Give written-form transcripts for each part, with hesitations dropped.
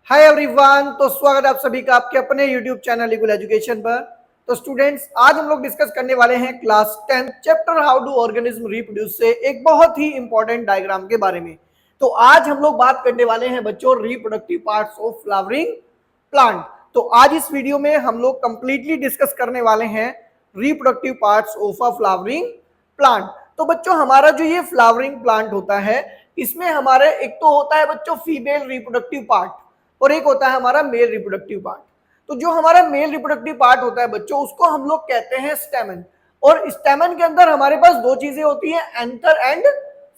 Hi everyone, तो स्वागत है आप सभी का आपके अपने यूट्यूब चैनल लीगल एजुकेशन पर। तो स्टूडेंट्स, आज हम लोग डिस्कस करने वाले हैं class 10 chapter how do organism reproduce से एक बहुत ही इंपॉर्टेंट डायग्राम के बारे में। तो आज हम लोग बात करने वाले हैं बच्चों reproductive parts of flowering plant. तो आज इस वीडियो में हम लोग कंप्लीटली डिस्कस करने वाले हैं reproductive parts of a flowering plant. तो बच्चों, हमारा जो ये फ्लावरिंग प्लांट होता है, इसमें हमारे एक तो होता है बच्चों फीमेल रिप्रोडक्टिव पार्ट और एक होता है हमारा मेल रिप्रोडक्टिव पार्ट। तो जो हमारा मेल रिप्रोडक्टिव पार्ट होता है बच्चों, उसको हम लोग कहते हैं स्टेमन। और स्टेमन के अंदर हमारे पास दो चीजें होती हैं, एंथर एंड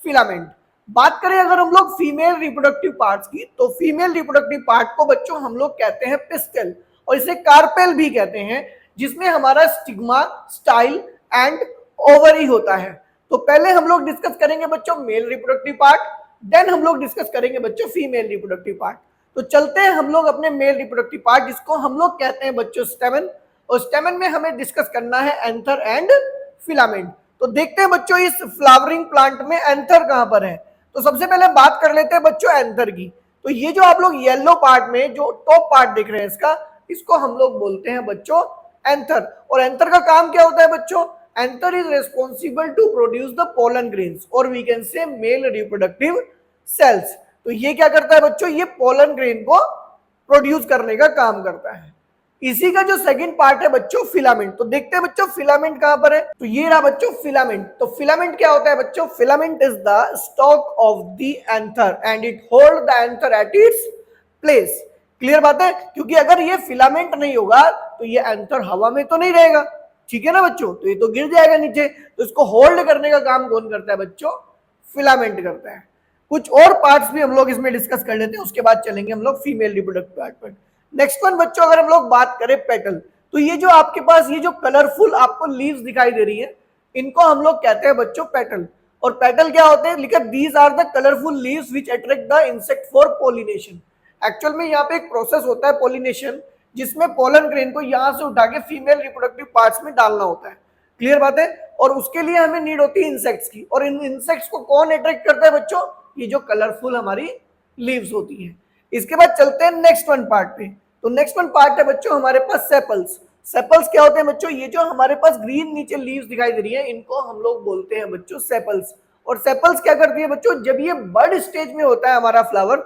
फिलामेंट। बात करें अगर हम लोग फीमेल रिप्रोडक्टिव पार्ट्स की, तो फीमेल रिप्रोडक्टिव पार्ट को बच्चों हम लोग कहते हैं पिस्टल और इसे कार्पेल भी कहते हैं, जिसमें हमारा स्टिग्मा, स्टाइल एंड ओवरी होता है। तो पहले हम लोग डिस्कस करेंगे बच्चों मेल रिप्रोडक्टिव पार्ट, देन हम लोग डिस्कस करेंगे बच्चों फीमेल रिप्रोडक्टिव पार्ट। तो चलते हैं हम लोग अपने मेल रिप्रोडक्टिव पार्ट, जिसको हम लोग कहते हैं बच्चों स्टेमन, और स्टेमन में हमें डिस्कस करना है एंथर एंड फिलामेंट। तो देखते हैं बच्चों इस फ्लावरिंग प्लांट में एंथर कहां पर है। तो सबसे पहले बात कर लेते हैं बच्चों एंथर की। तो ये जो आप लोग येलो पार्ट में जो टॉप पार्ट देख रहे हैं इसको हम लोग बोलते हैं बच्चों एंथर। और एंथर का काम क्या होता है बच्चों? Anther is responsible to produce the pollen grains और we can say male reproductive cells. तो ये क्या करता है बच्चों? ये पोलन ग्रेन को प्रोड्यूस करने का काम करता है। इसी का जो सेकंड पार्ट है बच्चों फिलामेंट। तो देखते हैं बच्चों फिलामेंट कहां पर है। तो ये रहा बच्चों फिलामेंट। तो फिलामेंट क्या होता है बच्चों? Filament is the stock of the anther and it hold the anther at its place. Clear बात है? क्योंकि अगर ये फिलामेंट नहीं होगा तो ये एंथर हवा में तो नहीं रहेगा, ठीक है ना बच्चों? तो ये तो गिर जाएगा नीचे। तो इसको होल्ड करने का काम कौन करता है बच्चों? फिलामेंट करता है। कुछ और पार्ट्स भी हम लोग इसमें डिस्कस कर लेते हैं, उसके बाद चलेंगे हम लोग फीमेल रिप्रोडक्टिव पार्ट पर। नेक्स्ट वन बच्चों, अगर हम लोग बात करें पेटल, तो ये जो आपके पास ये जो कलरफुल आपको लीव्स दिखाई दे रही है, इनको हम लोग कहते हैं बच्चों पेटल। और पेटल क्या होते हैं? लिखा these are the colourful leaves which attract the insect for pollination. Actual में यहाँ पे एक प्रोसेस होता है पोलिनेशन, जिसमें पोलन ग्रेन को यहाँ से उठा के फीमेल रिप्रोडक्टिव पार्ट्स में डालना होता है। क्लियर बात है? और उसके लिए हमें नीड होती है इंसेक्ट्स की। और इन इंसेक्ट्स को कौन अट्रैक्ट करता है बच्चों? ये जो कलरफुल हमारी लीव्स होती हैं। इसके बाद चलते हैं नेक्स्ट वन पार्ट पे। तो नेक्स्ट वन पार्ट है बच्चों हमारे पास सेपल्स। सेपल्स क्या होते हैं बच्चों? ये जो हमारे पास ग्रीन नीचे लीव्स दिखाई दे रही है, इनको हम लोग बोलते हैं बच्चों सेपल्स। और सेपल्स क्या करती है बच्चों? जब ये बर्ड स्टेज में होता है हमारा फ्लावर,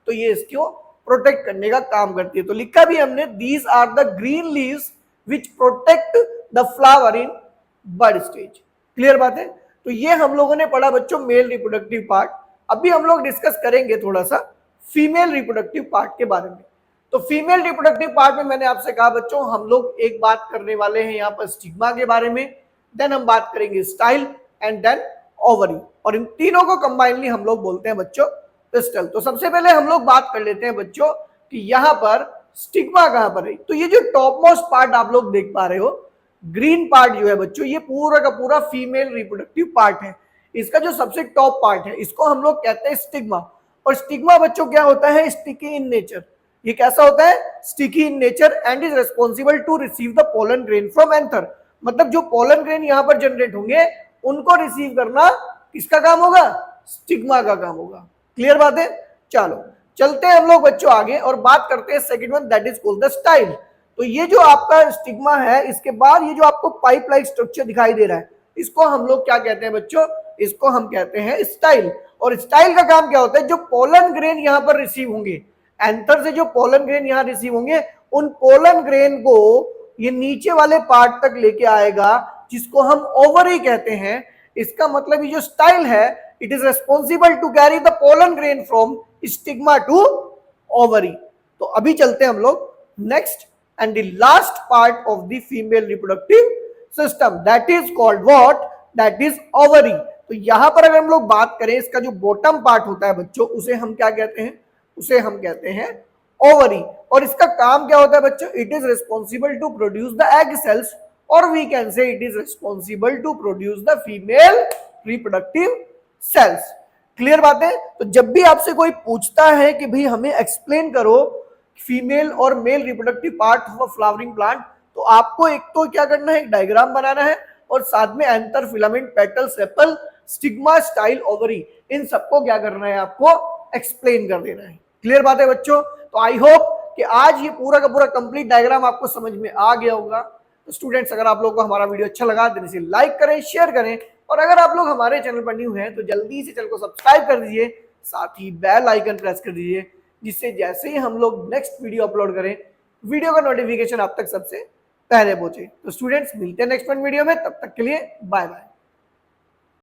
तो ये इसको प्रोटेक्ट करने का काम करती है। तो लिखा भी हमने these are the green leaves which protect the flower in bird stage. Clear बात है? तो ये हम लोगों ने पढ़ा बच्चों मेल रिप्रोडक्टिव पार्ट। अभी हम लोग डिस्कस करेंगे थोड़ा सा फीमेल रिप्रोडक्टिव पार्ट के बारे में। तो फीमेल रिप्रोडक्टिव पार्ट में मैंने आपसे कहा बच्चों हम लोग एक बात करने वाले हैं यहाँ पर स्टिग्मा के बारे में, देन हम बात करेंगे स्टाइल एंड देन ओवरी। और इन तीनों को कंबाइनली हम लोग बोलते हैं बच्चों पिस्टल। तो सबसे पहले हम लोग बात कर लेते हैं बच्चों कि यहाँ पर स्टिग्मा कहां पर है। तो ये जो टॉप मोस्ट पार्ट आप लोग देख पा रहे हो, ग्रीन पार्ट जो है बच्चों, ये पूरा का पूरा फीमेल रिप्रोडक्टिव पार्ट है। इसका जो सबसे टॉप पार्ट है, इसको हम लोग कहते हैं स्टिग्मा। और स्टिग्मा बच्चों क्या होता है? Sticky in nature. ये कैसा होता है? Sticky in nature and is responsible to receive the pollen grain from anther. मतलब जो पोलन ग्रेन यहाँ पर जनरेट होंगे, उनको रिसीव करना किसका काम होगा? स्टिग्मा का काम होगा। क्लियर बात है? चलो चलते हैं हम लोग बच्चों आगे और बात करते हैं second one, that is called the style. तो ये जो आपका स्टिग्मा है, इसके बाद ये जो आपको पाइप लाइक स्ट्रक्चर दिखाई दे रहा है, इसको हम लोग क्या कहते हैं बच्चों? इसको हम कहते हैं स्टाइल। और स्टाइल का काम क्या होता है? जो पोलन ग्रेन यहाँ पर रिसीव होंगे, एंथर से जो पोलन ग्रेन यहाँ रिसीव होंगे, उन पोलन ग्रेन को ये नीचे वाले पार्ट तक लेके आएगा, जिसको हम ओवरी कहते हैं। इसका मतलब ये जो स्टाइल है, it is responsible to carry the pollen grain from stigma to ovary. तो अभी चलते हैं हम लोग next and the last part of the female reproductive system, that is called what? That is ovary. तो यहां पर अगर हम लोग बात करें, इसका जो बॉटम पार्ट होता है बच्चों, उसे हम क्या कहते हैं? उसे हम कहते हैं ओवरी। और इसका काम क्या होता है बच्चों? It is responsible to produce the egg cells और we can say it is responsible to produce the female reproductive cells. Clear बात है? तो जब भी आपसे कोई पूछता है कि भाई हमें एक्सप्लेन करो फीमेल और male reproductive part of flowering plant, तो आपको एक तो क्या करना है? एक डायग्राम बनाना है और साथ में anther, filament, petal, sepal, stigma, style, ovary, इन सबको क्या करना है? आपको एक्सप्लेन कर देना है। क्लियर बात है बच्चों? तो आई होप कि आज ये पूरा का पूरा कंप्लीट डायग्राम आपको समझ में आ गया होगा। तो स्टूडेंट्स, अगर आप लोगों को हमारा वीडियो अच्छा लगा तो इसे लाइक करें, शेयर करें, और अगर आप लोग हमारे चैनल पर न्यू हैं तो जल्दी से चैनल को सब्सक्राइब कर दीजिए, साथ ही बेल आइकन प्रेस कर दीजिए, जिससे जैसे ही हम लोग नेक्स्ट वीडियो अपलोड करें, वीडियो का नोटिफिकेशन आप तक सबसे पहले पहुंचे। तो स्टूडेंट्स, मिलते हैं नेक्स्ट वीडियो में, तब तक के लिए बाय बाय।